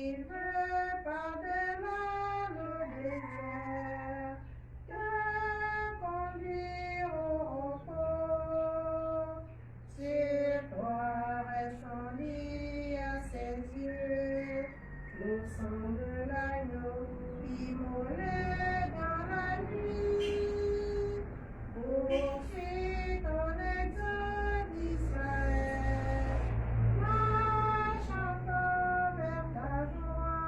délivre par-delà le désert, te conduire au repos. Sur toi resplendit à ses yeux le sang de l'agneau immolé dans la nuit. Poursuis ton exode d'Israël, marche encore vers ta joie.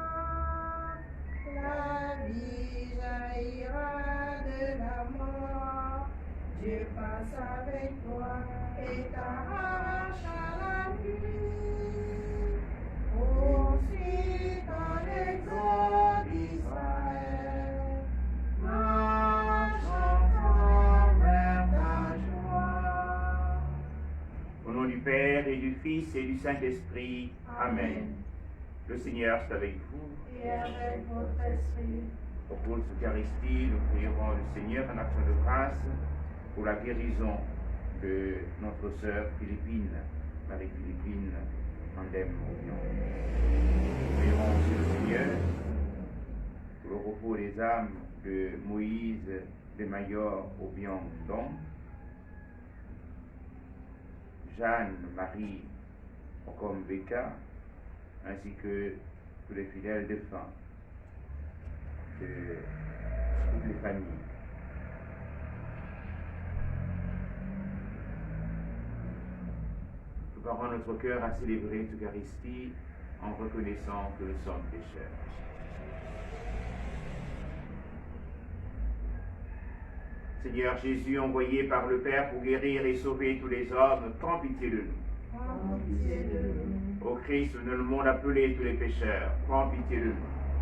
La vie jaillira de la mort, Dieu passe avec toi et t'arrache à la nuit. Poursuis ton exode d'Israël, marche encore vers ta joie. Au nom du Père et du Fils et du Saint-Esprit. Amen. Le Seigneur est avec vous. Et avec votre esprit. Au cours de l'Eucharistie, nous prierons le Seigneur en action de grâce pour la guérison de notre sœur Philippine, Marie-Philippine Andem Oubion. Nous prierons aussi le Seigneur pour le repos des âmes de Moïse de Mayor Oubion Dom, Jeanne-Marie Ocom Beka, ainsi que tous les fidèles défunts de toutes les familles. Préparons notre cœur à célébrer l'Eucharistie en reconnaissant que nous sommes pécheurs. Seigneur Jésus, envoyé par le Père pour guérir et sauver tous les hommes, prends pitié de nous. Prends pitié de nous. Ô Christ, nous le monde appelé tous les pécheurs, prends pitié de nous.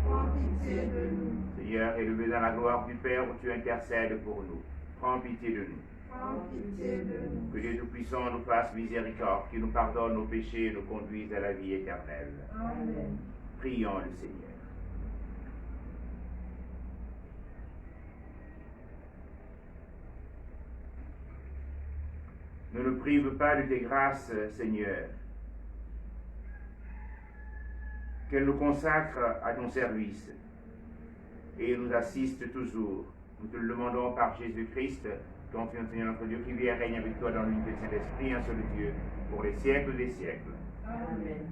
Prends pitié de nous. Seigneur, élevé dans la gloire du Père où tu intercèdes pour nous, prends pitié de nous. Prends pitié de nous. Que Dieu Tout-Puissant nous fasse miséricorde, qu'il nous pardonne nos péchés et nous conduise à la vie éternelle. Amen. Prions le Seigneur. Ne nous prive pas de tes grâces, Seigneur. Qu'elle nous consacre à ton service et nous assiste toujours. Nous te le demandons par Jésus-Christ, ton Fils, Seigneur notre Dieu, qui vit et règne avec toi dans l'unité du Saint-Esprit, un seul Dieu, pour les siècles des siècles. Amen.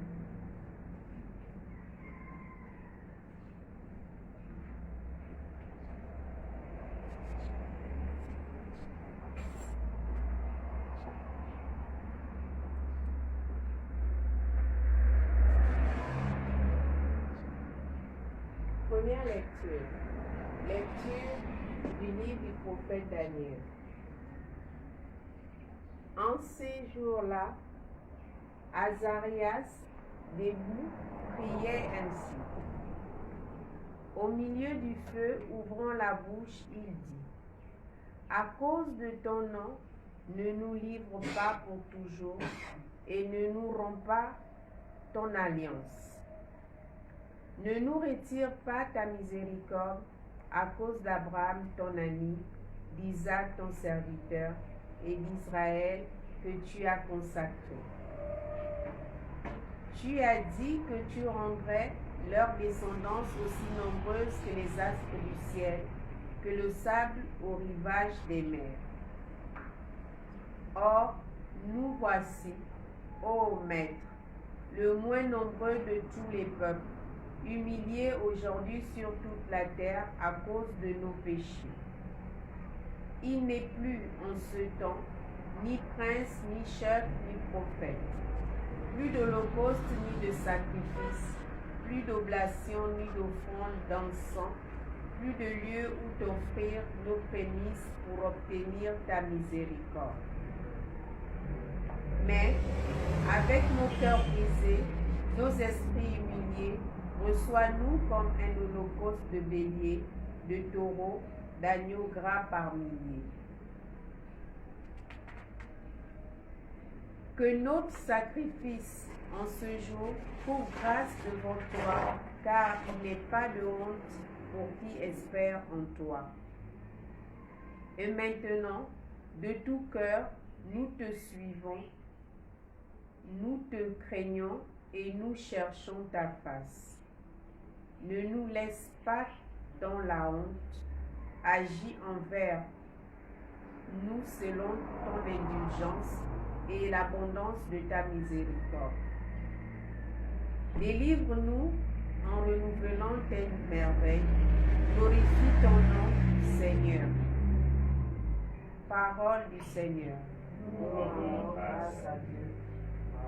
Première lecture. Lecture du livre du prophète Daniel. En ces jours-là, Azarias, debout, priait ainsi. Au milieu du feu, ouvrant la bouche, il dit, à cause de ton nom, ne nous livre pas pour toujours et ne nous romps pas ton alliance. Ne nous retire pas ta miséricorde à cause d'Abraham ton ami, d'Isaac ton serviteur et d'Israël que tu as consacré. Tu as dit que tu rendrais leur descendance aussi nombreuse que les astres du ciel, que le sable au rivage des mers. Or, nous voici, ô Maître, le moins nombreux de tous les peuples, humiliés aujourd'hui sur toute la terre à cause de nos péchés. Il n'est plus en ce temps ni prince, ni chef, ni prophète, plus d'holocauste, ni de sacrifice, plus d'oblation, ni d'offrande d'encens, plus de lieu où t'offrir nos prémices pour obtenir ta miséricorde. Mais, avec nos cœurs brisés, nos esprits humiliés, reçois-nous comme un holocauste de bélier, de taureau, d'agneau gras par milliers. Que notre sacrifice en ce jour trouve grâce devant toi, car il n'est pas de honte pour qui espère en toi. Et maintenant, de tout cœur, nous te suivons, nous te craignons et nous cherchons ta face. Ne nous laisse pas dans la honte. Agis envers nous selon ton indulgence et l'abondance de ta miséricorde. Délivre-nous en renouvelant tes merveilles. Glorifie ton nom, Seigneur. Parole du Seigneur. Nous rendons grâce à Dieu.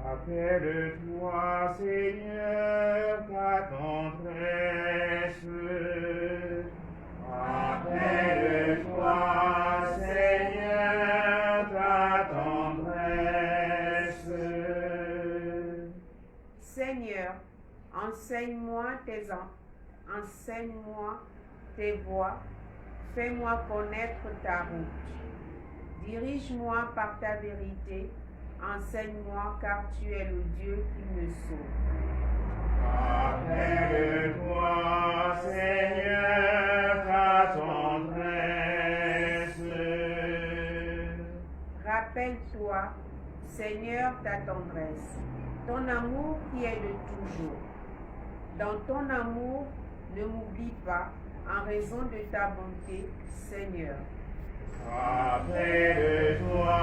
Rappelle-toi, Seigneur, ta tendresse. Rappelle-toi, Seigneur, ta tendresse. Seigneur, enseigne-moi tes voies, fais-moi connaître ta route. Dirige-moi par ta vérité, enseigne-moi car tu es le Dieu qui me sauve. Rappelle-toi, Seigneur, ta tendresse. Rappelle-toi, Seigneur, ta tendresse, ton amour qui est de toujours. Dans ton amour, ne m'oublie pas, en raison de ta bonté, Seigneur. Rappelle-toi,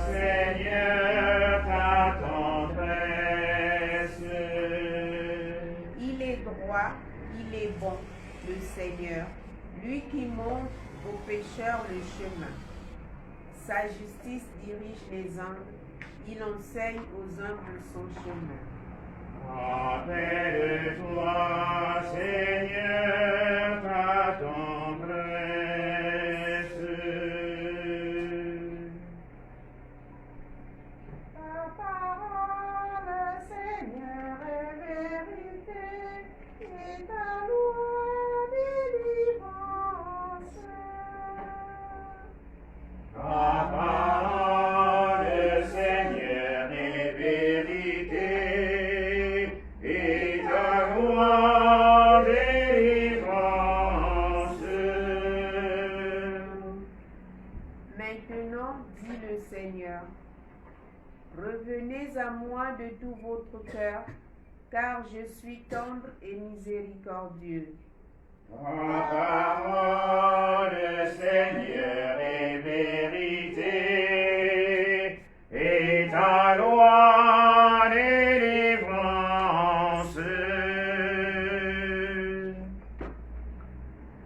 Seigneur, ta tendresse. Il est droit, il est bon, le Seigneur, lui qui montre aux pécheurs le chemin. Sa justice dirige les humbles, il enseigne aux humbles son chemin. Rappelle-toi, Seigneur, ta tendresse. Ta parole, Seigneur, est vérité, et ta loi délivrance. Ta parole, Seigneur, est vérité, et ta loi délivrance. Maintenant, dit le Seigneur, revenez à moi de tout votre cœur, car je suis tendre et miséricordieux. Ta parole, Seigneur, est vérité, et ta loi délivrance.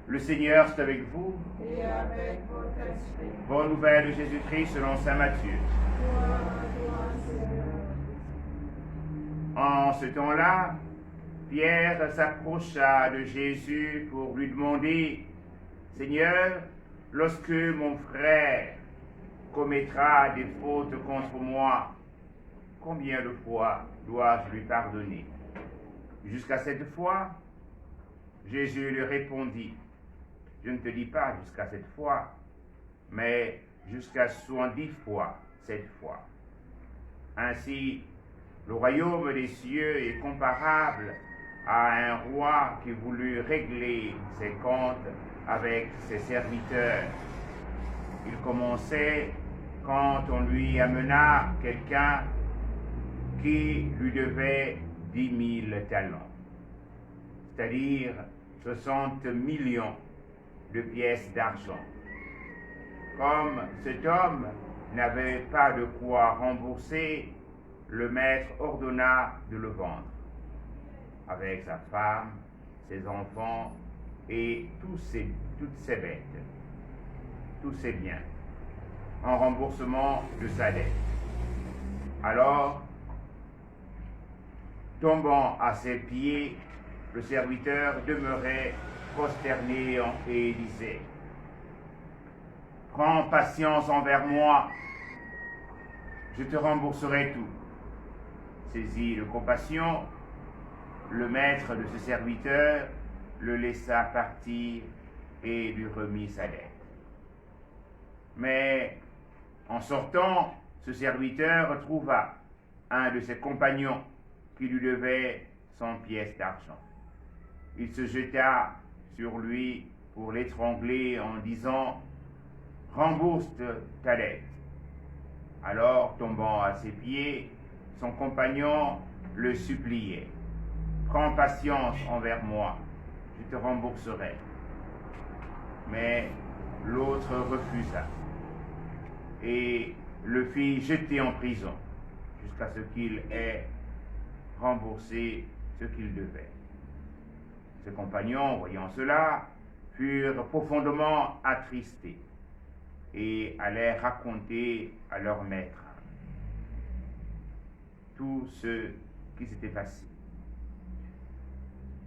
Le Seigneur est avec vous. Et avec votre esprit. Bonne nouvelle de Jésus-Christ selon saint Matthieu. Gloire à toi, Seigneur. En ce temps-là, Pierre s'approcha de Jésus pour lui demander, « Seigneur, lorsque mon frère commettra des fautes contre moi, combien de fois dois-je lui pardonner? Jusqu'à 7 fois ?» Jésus lui répondit, « Je ne te dis pas jusqu'à 7 fois, mais jusqu'à 70 fois 7 fois. » Ainsi, le royaume des cieux est comparable à un roi qui voulut régler ses comptes avec ses serviteurs. Il commençait quand on lui amena quelqu'un qui lui devait 10 000 talents, c'est-à-dire 60 millions de pièces d'argent. Comme cet homme n'avait pas de quoi rembourser, le maître ordonna de le vendre, avec sa femme, ses enfants et toutes ses bêtes, tous ses biens, en remboursement de sa dette. Alors, tombant à ses pieds, le serviteur demeurait prosterné et disait, « Prends patience envers moi, je te rembourserai tout. » Saisi de compassion, le maître de ce serviteur le laissa partir et lui remit sa dette. Mais en sortant, ce serviteur trouva un de ses compagnons qui lui devait 100 pièces d'argent. Il se jeta sur lui pour l'étrangler en disant « Rembourse ta dette. » Alors, tombant à ses pieds, son compagnon le suppliait. « prends patience envers moi, je te rembourserai. Mais l'autre refusa et le fit jeter en prison jusqu'à ce qu'il ait remboursé ce qu'il devait. Ses compagnons, voyant cela, furent profondément attristés et allèrent raconter à leur maître tout ce qui s'était passé.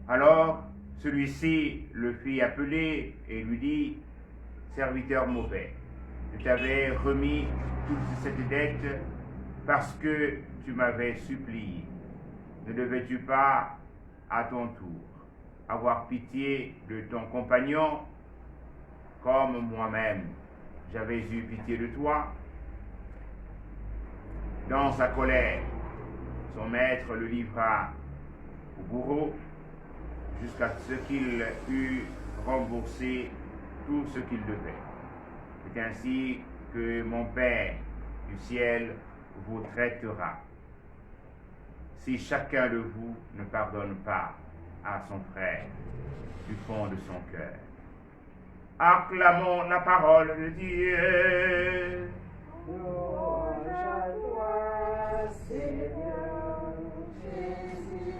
Alors, celui-ci le fit appeler et lui dit: serviteur mauvais, je t'avais remis toute cette dette parce que tu m'avais supplié. Ne devais-tu pas, à ton tour, avoir pitié de ton compagnon comme moi-même j'avais eu pitié de toi? Dans sa colère, son maître le livra au bourreau jusqu'à ce qu'il eût remboursé tout ce qu'il devait. C'est ainsi que mon Père du ciel vous traitera, si chacun de vous ne pardonne pas à son frère du fond de son cœur. Acclamons la parole de Dieu. Louange à toi, Seigneur Jésus.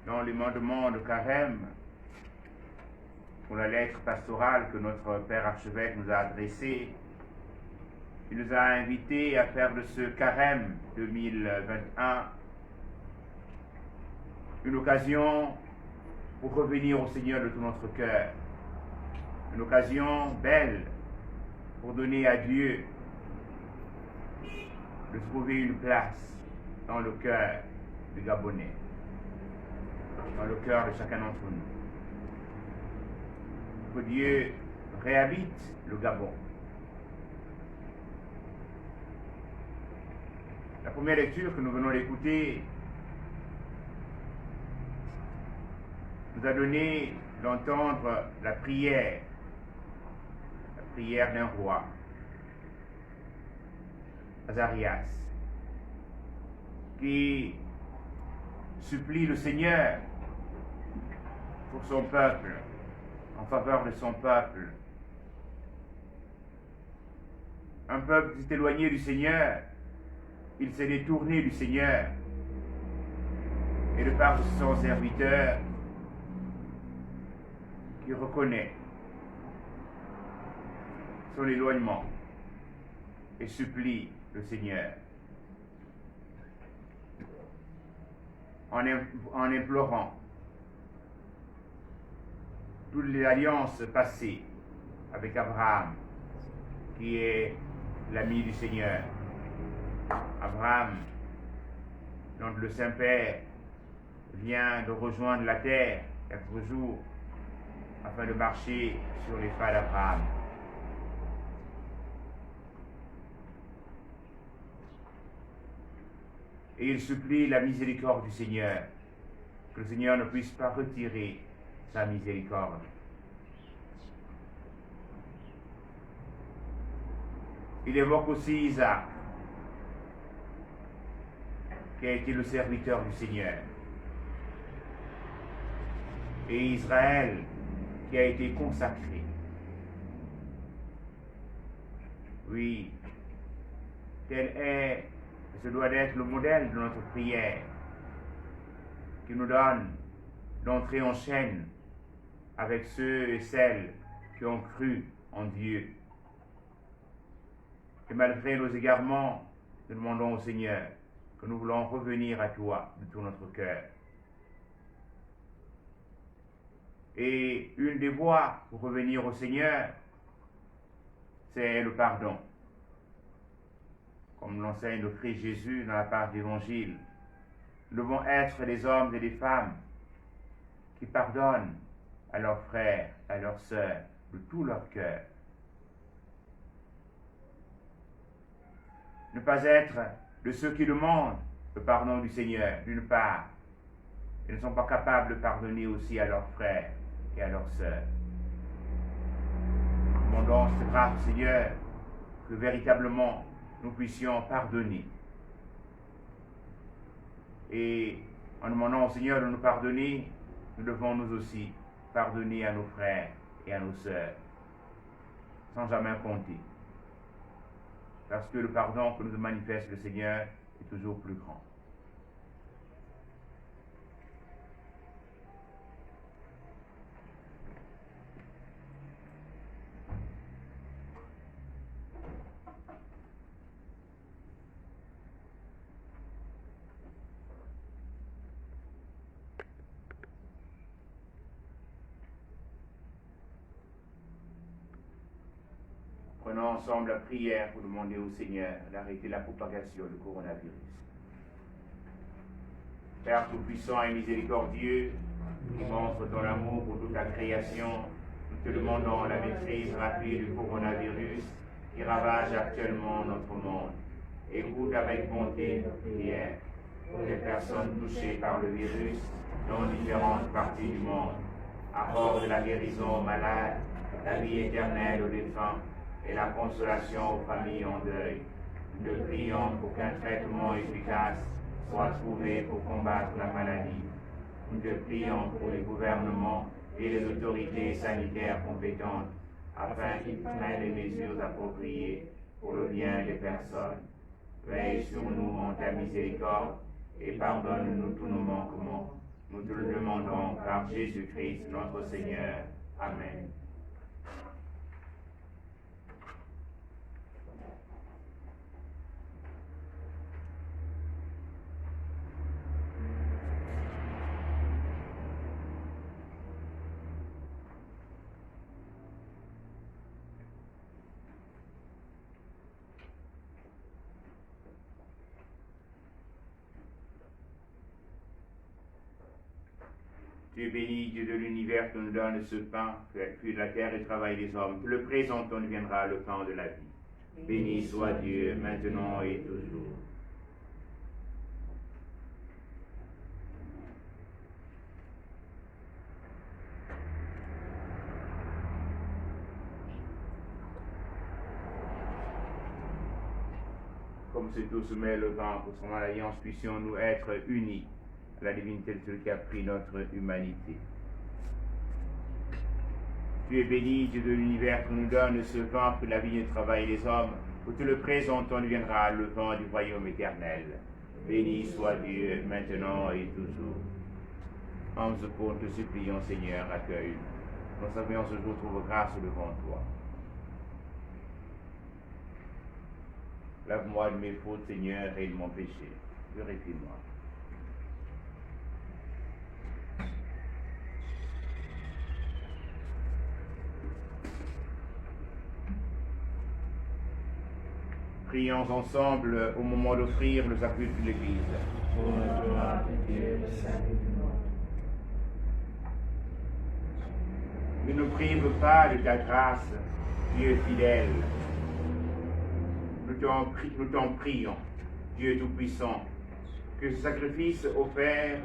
Dans le mandement de carême, pour la lettre pastorale que notre Père archevêque nous a adressée, il nous a invités à faire de ce carême 2021 une occasion pour revenir au Seigneur de tout notre cœur, une occasion belle pour donner à Dieu de trouver une place dans le cœur des Gabonais, dans le cœur de chacun d'entre nous. Que Dieu réhabite le Gabon. La première lecture que nous venons d'écouter nous a donné d'entendre la prière d'un roi, Azarias, qui supplie le Seigneur pour son peuple, en faveur de son peuple. Un peuple qui s'est éloigné du Seigneur, il s'est détourné du Seigneur, et de part de son serviteur qui reconnaît son éloignement et supplie le Seigneur en implorant toutes les alliances passées avec Abraham, qui est l'ami du Seigneur. Abraham, dont le Saint-Père vient de rejoindre la terre 4 jours afin de marcher sur les pas d'Abraham. Et il supplie la miséricorde du Seigneur, que le Seigneur ne puisse pas retirer sa miséricorde. Il évoque aussi Isaac, qui a été le serviteur du Seigneur, et Israël, qui a été consacré. Oui, tel est, ce doit être le modèle de notre prière, qui nous donne d'entrer en chaîne avec ceux et celles qui ont cru en Dieu. Et malgré nos égarements, nous demandons au Seigneur que nous voulons revenir à toi de tout notre cœur. Et une des voies pour revenir au Seigneur, c'est le pardon. Comme l'enseigne le Christ Jésus dans la part d'Évangile, nous devons être des hommes et des femmes qui pardonnent à leurs frères, à leurs sœurs, de tout leur cœur. Ne pas être de ceux qui demandent le pardon du Seigneur, d'une part, et ne sont pas capables de pardonner aussi à leurs frères et à leurs sœurs. demandons cette grâce, Seigneur, que véritablement nous puissions pardonner. Et en demandant au Seigneur de nous pardonner, nous devons nous aussi pardonner à nos frères et à nos sœurs, sans jamais compter. Parce que le pardon que nous manifeste le Seigneur est toujours plus grand. Prenons ensemble la prière pour demander au Seigneur d'arrêter la propagation du coronavirus. Père Tout-Puissant et miséricordieux, qui montre ton amour pour toute la création, nous te demandons la maîtrise rapide du coronavirus qui ravage actuellement notre monde. Écoute avec bonté nos prières pour les personnes touchées par le virus dans différentes parties du monde. Accorde la guérison aux malades, la vie éternelle aux défunts et la consolation aux familles en deuil. Nous te prions pour qu'un traitement efficace soit trouvé pour combattre la maladie. Nous te prions pour les gouvernements et les autorités sanitaires compétentes afin qu'ils prennent les mesures appropriées pour le bien des personnes. Veille sur nous en ta miséricorde et pardonne-nous tous nos manquements. Nous te le demandons par Jésus-Christ notre Seigneur. Amen. Tu es béni, Dieu de l'univers, qui nous donne ce pain, puis de la terre et travail des hommes. Que le présentons deviendra le pain de la vie. Béni soit Dieu, maintenant et toujours. Comme c'est tout soumet le vent pour son alliance, puissions-nous être unis à la divinité de celui qui a pris notre humanité. Tu es béni, Dieu de l'univers, qui nous donne ce vent pour la vie et le travail des hommes, où tu le présentons deviendra le vent du royaume éternel. Béni soit Dieu, maintenant et toujours. En ce point, te supplions, Seigneur, accueille-nous. Nous savions ce jour trouve grâce devant toi. Lave-moi de mes fautes, Seigneur, et de mon péché. Purifie-moi. Prions ensemble au moment d'offrir le sacrement de l'Église. Pour la gloire de Dieu, le salut du monde. Ne nous prive pas de ta grâce, Dieu fidèle. Nous t'en prions, Dieu Tout-Puissant, que ce sacrifice offert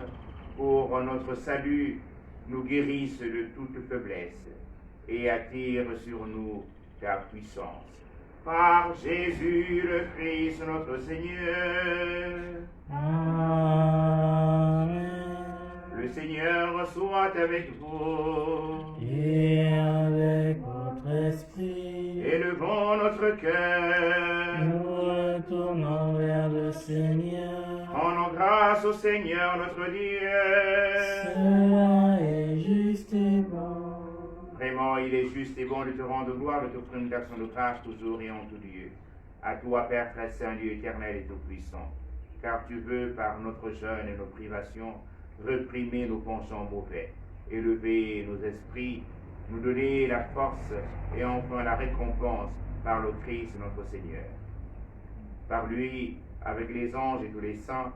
pour notre salut nous guérisse de toute faiblesse et attire sur nous ta puissance. Par Jésus le Christ notre Seigneur. Amen. Le Seigneur soit avec vous. Et avec votre esprit. Élevons notre cœur. Nous retournons vers le Seigneur. Rendons grâce au Seigneur notre Dieu. Cela est juste et bon. Vraiment, il est juste et bon de te rendre gloire, de t'offrir une action de grâce toujours et en tout lieu. À toi, Père très saint, Dieu éternel et tout-puissant, car tu veux, par notre jeûne et nos privations, réprimer nos penchants mauvais, élever nos esprits, nous donner la force et enfin la récompense par le Christ notre Seigneur. Par lui, avec les anges et tous les saints,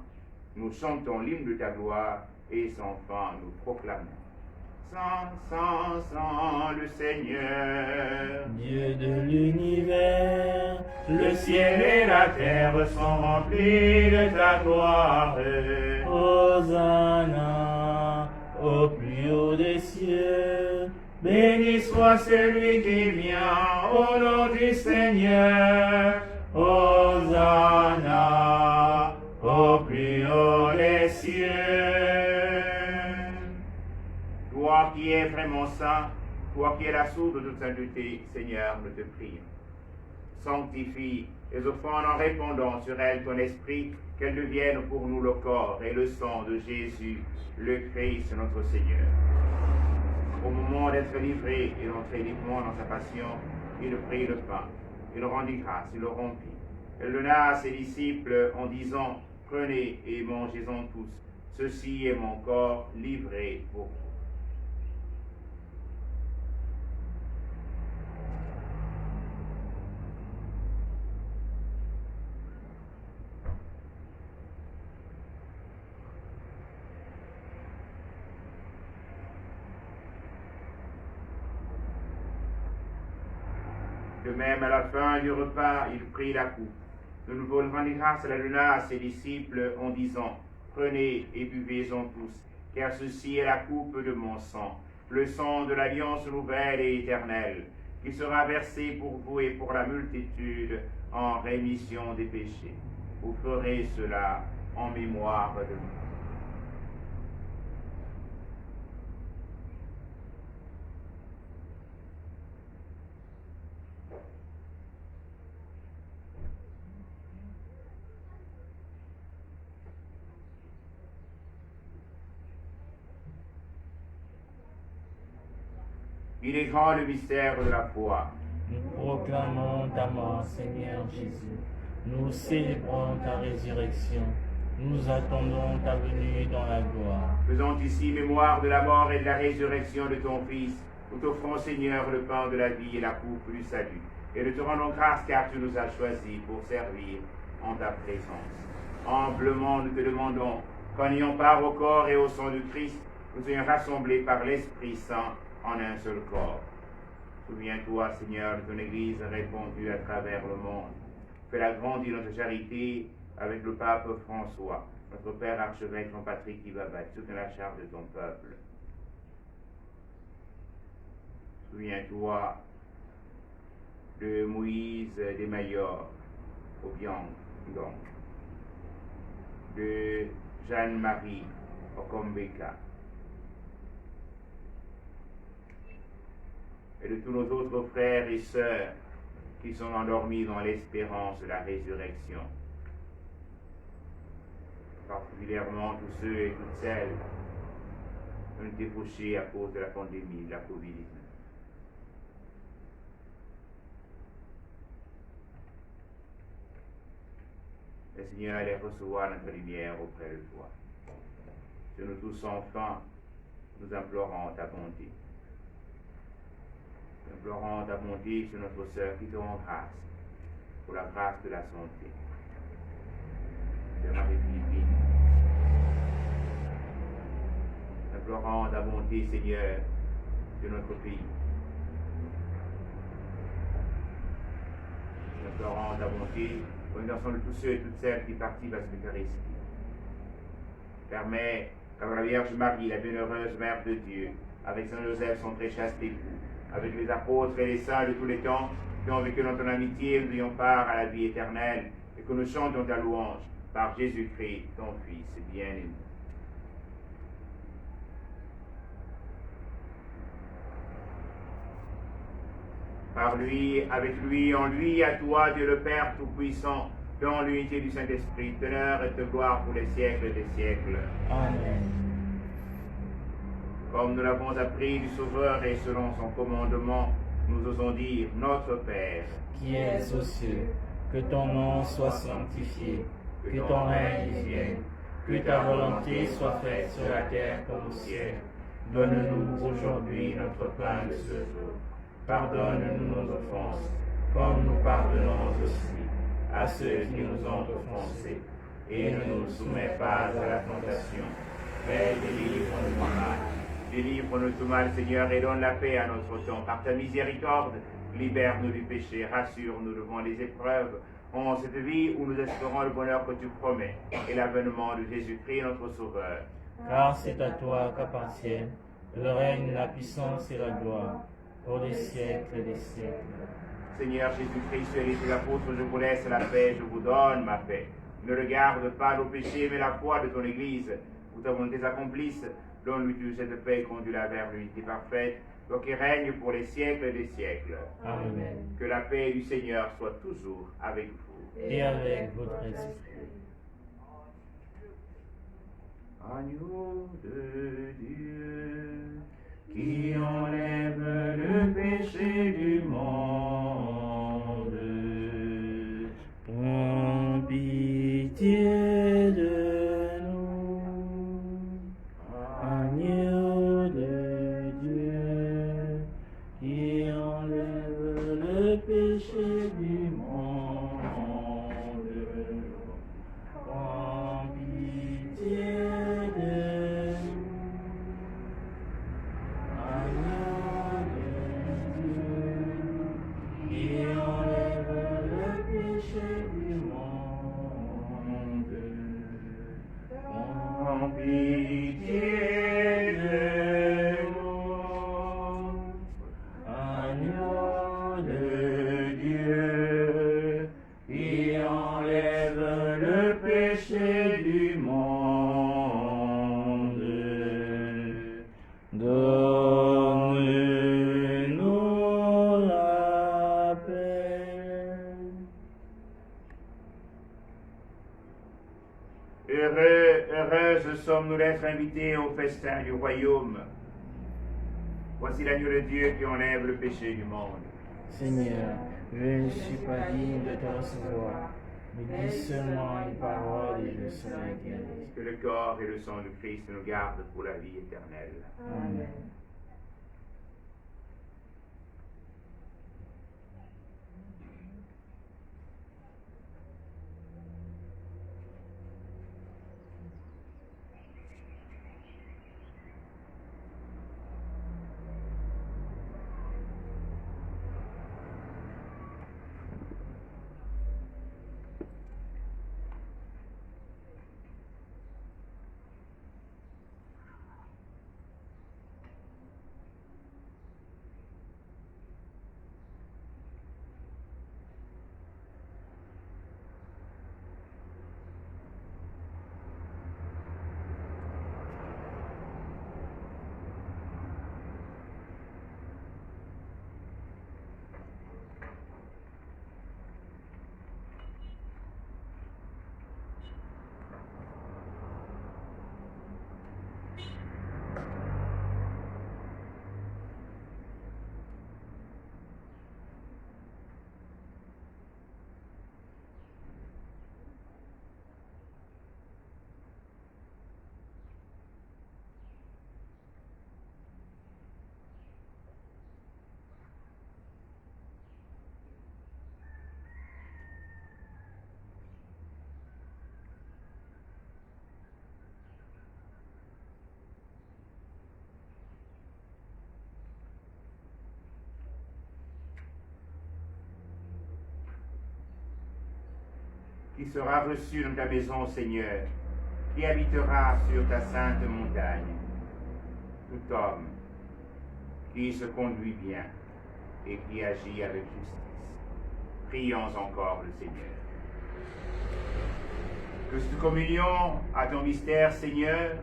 nous chantons l'hymne de ta gloire et sans fin nous proclamons. Saint, Saint, Saint, le Seigneur, Dieu de l'univers, le ciel et la terre sont remplis de ta gloire. Hosanna, au plus haut des cieux, Béni soit celui qui vient au nom du Seigneur. Hosanna au plus haut des cieux. Toi qui es vraiment saint, toi qui es la source de toute sainteté, Seigneur, nous te prions. Sanctifie les offrandes en répandant sur elles ton esprit, qu'elles deviennent pour nous le corps et le sang de Jésus, le Christ, notre Seigneur. Au moment d'être livré et d'entrer librement dans sa passion, il prit le pain, il rendit grâce, il le rompit. Elle donna à ses disciples en disant, prenez et mangez-en tous, ceci est mon corps livré pour vous. De même, à la fin du repas, il prit la coupe. De nouveau, il rendit grâce, la donna à ses disciples en disant, prenez et buvez-en tous, car ceci est la coupe de mon sang, le sang de l'alliance nouvelle et éternelle, qui sera versé pour vous et pour la multitude en rémission des péchés. Vous ferez cela en mémoire de moi. Il est grand le mystère de la foi. Nous proclamons ta mort, Seigneur Jésus. Nous célébrons ta résurrection. Nous attendons ta venue dans la gloire. Faisons ici mémoire de la mort et de la résurrection de ton Fils. Nous t'offrons, Seigneur, le pain de la vie et la coupe du salut. Et nous te rendons grâce car tu nous as choisis pour servir en ta présence. Humblement, nous te demandons qu'en ayant part au corps et au sang du Christ, nous soyons rassemblés par l'Esprit Saint en un seul corps. Souviens-toi, Seigneur, de ton Église répandue à travers le monde. Fais-la grandir notre charité avec le pape François, notre Père archevêque Jean-Patrick Ibabat, soutiens la charge de ton peuple. Souviens-toi de Moïse Desmayor, au Biang, de Jeanne-Marie Okombeka, et de tous nos autres frères et sœurs qui sont endormis dans l'espérance de la résurrection. Particulièrement tous ceux et toutes celles qui ont été touchés à cause de la pandémie de la Covid-19. Le Seigneur allait recevoir notre lumière auprès de toi. Sur nous tous enfin, nous implorons ta bonté. Nous implorons ta bonté sur notre sœur qui te rend grâce, pour la grâce de la santé. Sœur Marie-Philippine. Nous implorons ta bonté, Seigneur, sur notre pays. Nous implorons ta bonté pour l'intention de tous ceux et toutes celles qui participent à cette Eucharistie. Permets qu'à la Vierge Marie, la bienheureuse Mère de Dieu, avec Saint Joseph, son très chaste époux, avec les apôtres et les saints de tous les temps, qui ont vécu dans ton amitié, nous ayons part à la vie éternelle, et que nous chantions ta louange par Jésus-Christ, ton Fils bien-aimé. Par lui, avec lui, en lui, à toi, Dieu le Père Tout-Puissant, dans l'unité du Saint-Esprit, honneur et de gloire pour les siècles des siècles. Amen. Comme nous l'avons appris du Sauveur et selon son commandement, nous osons dire, Notre Père, Qui es aux cieux, que ton nom soit sanctifié, que ton règne vienne, que ta volonté soit faite sur la terre comme au ciel. Donne-nous aujourd'hui notre pain de ce jour. Pardonne-nous nos offenses, comme nous pardonnons aussi à ceux qui nous ont offensés. Et ne nous soumets pas à la tentation, mais délivre-nous du mal. délivre-nous tout mal, Seigneur, et donne la paix à notre temps. Par ta miséricorde, libère-nous du péché, rassure-nous devant les épreuves. En cette vie où nous espérons le bonheur que tu promets et l'avènement de Jésus-Christ, notre Sauveur. Car c'est à toi qu'appartiennent le règne, la puissance et la gloire, pour les siècles des siècles. Seigneur Jésus-Christ, tu as dit à l'apôtre, je vous laisse la paix, je vous donne ma paix. Ne regarde pas nos péchés, mais la foi de ton Église, où ta volonté s'accomplisse. Donne-lui cette paix, conduis-la vers l'unité parfaite, toi qui règne pour les siècles des siècles. Amen. Que la paix du Seigneur soit toujours avec vous. Et avec votre esprit. Agneau de Dieu, qui enlève le péché du monde, Prends pitié de nous, agneau de Dieu, qui enlève le péché du monde. Prends pitié de nous, agneau de Dieu, qui enlève le péché du monde. en pitié de nous, Agneau de Dieu, qui enlève le péché du monde. donne-nous la paix. Heureuses sommes-nous d'être invités au festin du royaume. Voici l'agneau de Dieu qui enlève le péché du monde. Seigneur, je ne suis pas digne de te recevoir, mais dis seulement une parole et je serai guéri. Que le corps et le sang de Christ nous gardent pour la vie éternelle. Amen. Qui sera reçu dans ta maison, Seigneur, qui habitera sur ta sainte montagne. Tout homme qui se conduit bien et qui agit avec justice. Prions encore le Seigneur. Que cette communion à ton mystère, Seigneur,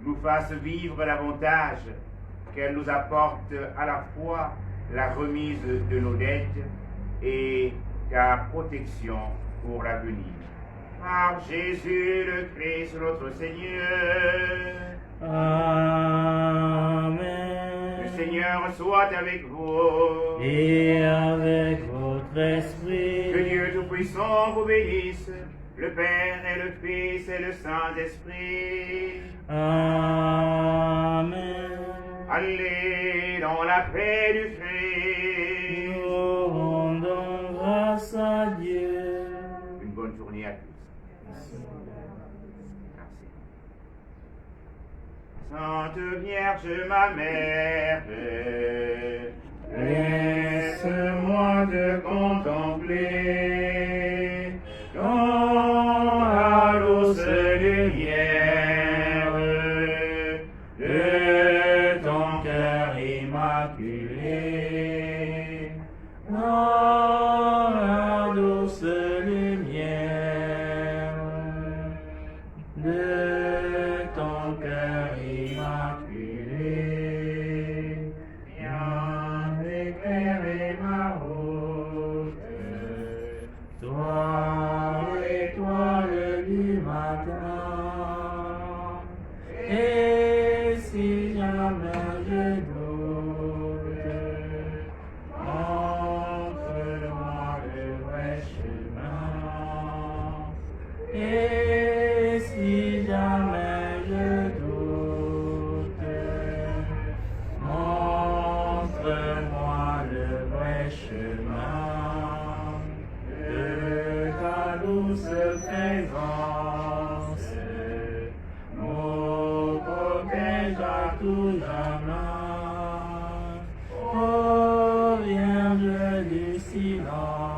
nous fasse vivre davantage, qu'elle nous apporte à la fois la remise de nos dettes et ta protection pour l'avenir. Par Jésus le Christ, notre Seigneur. Amen. Le Seigneur soit avec vous. Et avec votre esprit. Que Dieu Tout-Puissant vous bénisse, le Père et le Fils et le Saint-Esprit. Amen. Allez dans la paix du Christ. Nous rendons grâce à Dieu. Une bonne journée à tous. Merci. Sainte Vierge, ma mère, laisse-moi te contempler dans la douce lumière de ton dans la douce lumière de ton cœur immaculé, viens éclairer ma route. Toi, étoile du matin, et si jamais je doute, montre-moi le vrai chemin. Et si jamais je doute, montre-moi le vrai chemin de ta douce présence, nous protège à tout jamais. Ô Vierge du silence,